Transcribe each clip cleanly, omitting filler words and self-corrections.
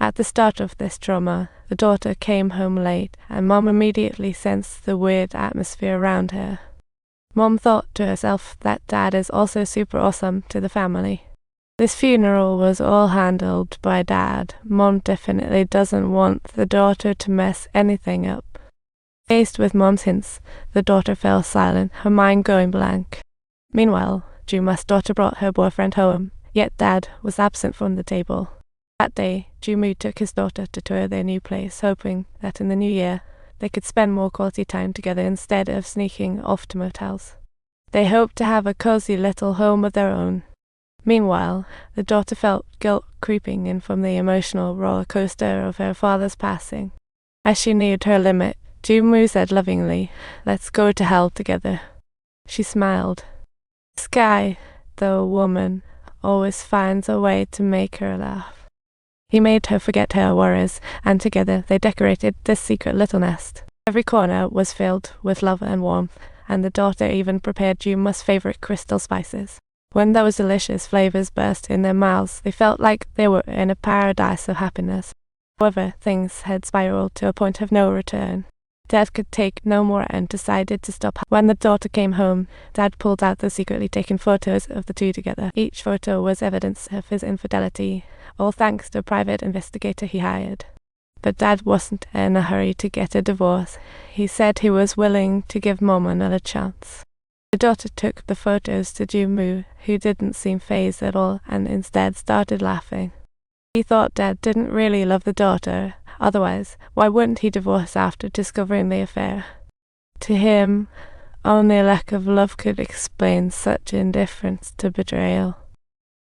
At the start of this trauma, the daughter came home late, and Mom immediately sensed the weird atmosphere around her. Mom thought to herself that Dad is also super awesome to the family. This funeral was all handled by Dad. Mom definitely doesn't want the daughter to mess anything up. Faced with Mom's hints, the daughter fell silent, her mind going blank. Meanwhile, Juma's daughter brought her boyfriend home, yet Dad was absent from the table. That day, Jumu took his daughter to tour their new place, hoping that in the new year, they could spend more quality time together instead of sneaking off to motels. They hoped to have a cozy little home of their own. Meanwhile, the daughter felt guilt creeping in from the emotional roller coaster of her father's passing. As she neared her limit, Jumu said lovingly, "Let's go to hell together." She smiled. Sky, though a woman, always finds a way to make her laugh. He made her forget her worries, and together they decorated this secret little nest. Every corner was filled with love and warmth, and the daughter even prepared Juma's favorite crystal spices. When those delicious flavors burst in their mouths, they felt like they were in a paradise of happiness. However, things had spiraled to a point of no return. Dad could take no more and decided to stop. When the daughter came home, Dad pulled out the secretly taken photos of the two together. Each photo was evidence of his infidelity, all thanks to a private investigator he hired. But Dad wasn't in a hurry to get a divorce. He said he was willing to give Mom another chance. The daughter took the photos to Jumu, who didn't seem fazed at all and instead started laughing. He thought Dad didn't really love the daughter. Otherwise, why wouldn't he divorce after discovering the affair? To him, only a lack of love could explain such indifference to betrayal.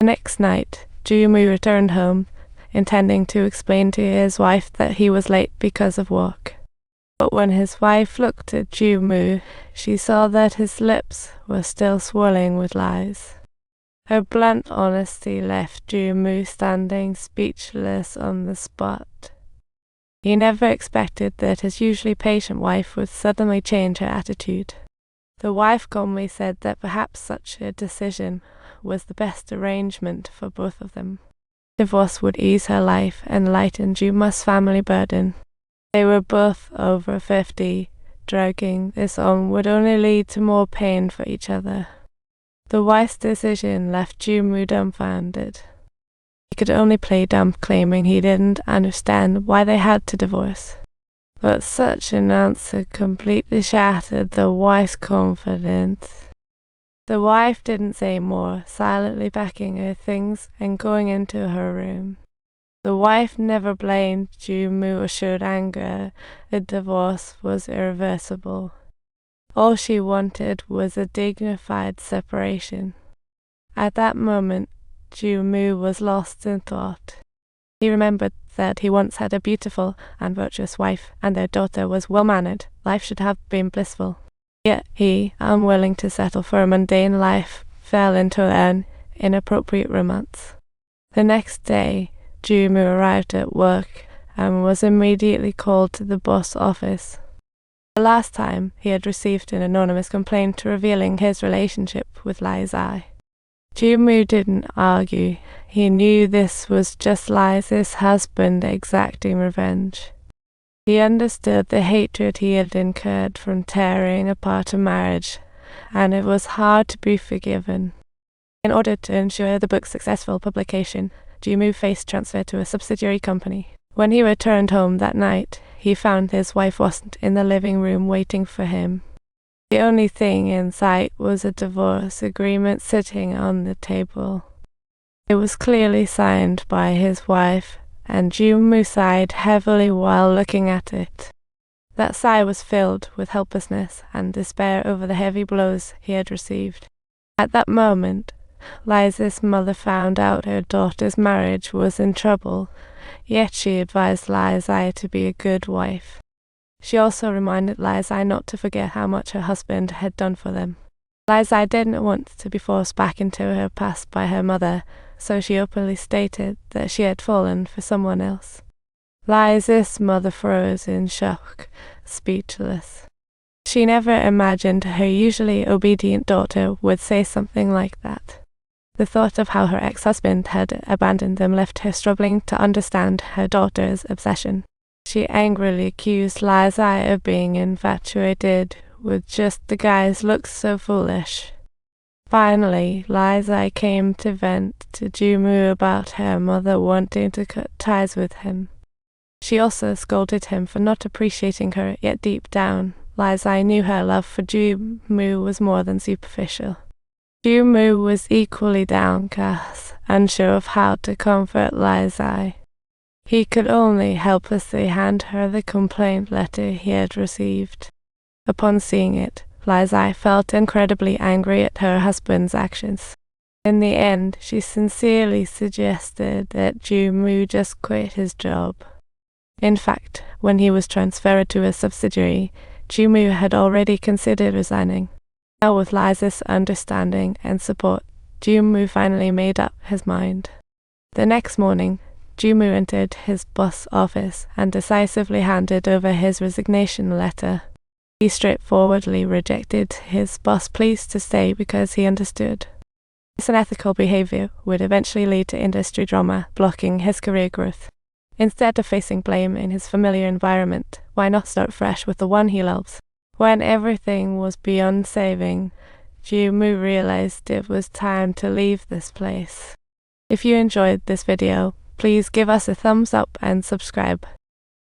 The next night, Jumu returned home, intending to explain to his wife that he was late because of work. But when his wife looked at Jumu, she saw that his lips were still swirling with lies. Her blunt honesty left Jumu standing speechless on the spot. He never expected that his usually patient wife would suddenly change her attitude. The wife calmly said that perhaps such a decision was the best arrangement for both of them. Divorce would ease her life and lighten Juma's family burden. They were both over 50. Dragging this on would only lead to more pain for each other. The wife's decision left Jumu dumbfounded. He could only play dumb, claiming he didn't understand why they had to divorce. But such an answer completely shattered the wife's confidence. The wife didn't say more, silently packing her things and going into her room. The wife never blamed Jumu or showed anger. A divorce was irreversible. All she wanted was a dignified separation. At that moment, Jumu was lost in thought. He remembered that he once had a beautiful and virtuous wife, and their daughter was well-mannered. Life should have been blissful. Yet he, unwilling to settle for a mundane life, fell into an inappropriate romance. The next day, Jumu arrived at work and was immediately called to the boss office. The last time, he had received an anonymous complaint revealing his relationship with Lai's. Jumu didn't argue. He knew this was just Lai's husband exacting revenge. He understood the hatred he had incurred from tearing apart a marriage, and it was hard to be forgiven. In order to ensure the book's successful publication, Jumu faced transfer to a subsidiary company. When he returned home that night, he found his wife wasn't in the living room waiting for him. The only thing in sight was a divorce agreement sitting on the table. It was clearly signed by his wife, and Jumu sighed heavily while looking at it. That sigh was filled with helplessness and despair over the heavy blows he had received. At that moment, Liza's mother found out her daughter's marriage was in trouble, yet she advised Liza to be a good wife. She also reminded Liza not to forget how much her husband had done for them. Liza didn't want to be forced back into her past by her mother, so she openly stated that she had fallen for someone else. Liza's mother froze in shock, speechless. She never imagined her usually obedient daughter would say something like that. The thought of how her ex-husband had abandoned them left her struggling to understand her daughter's obsession. She angrily accused Li of being infatuated with just the guy's looks so foolish. Finally, Li came to vent to Jumu about her mother wanting to cut ties with him. She also scolded him for not appreciating her, yet deep down, Li knew her love for Jumu was more than superficial. Jumu was equally downcast, unsure of how to comfort Li. He could only helplessly hand her the complaint letter he had received. Upon seeing it, Li felt incredibly angry at her husband's actions. In the end, she sincerely suggested that Jumu just quit his job. In fact, when he was transferred to a subsidiary, Jumu had already considered resigning. Now with Liza's understanding and support, Jumu finally made up his mind. The next morning, Jumu entered his boss' office and decisively handed over his resignation letter. He straightforwardly rejected his boss' pleas to stay because he understood this unethical behavior would eventually lead to industry drama, blocking his career growth. Instead of facing blame in his familiar environment, why not start fresh with the one he loves? When everything was beyond saving, Jumu realized it was time to leave this place. If you enjoyed this video, please give us a thumbs up and subscribe.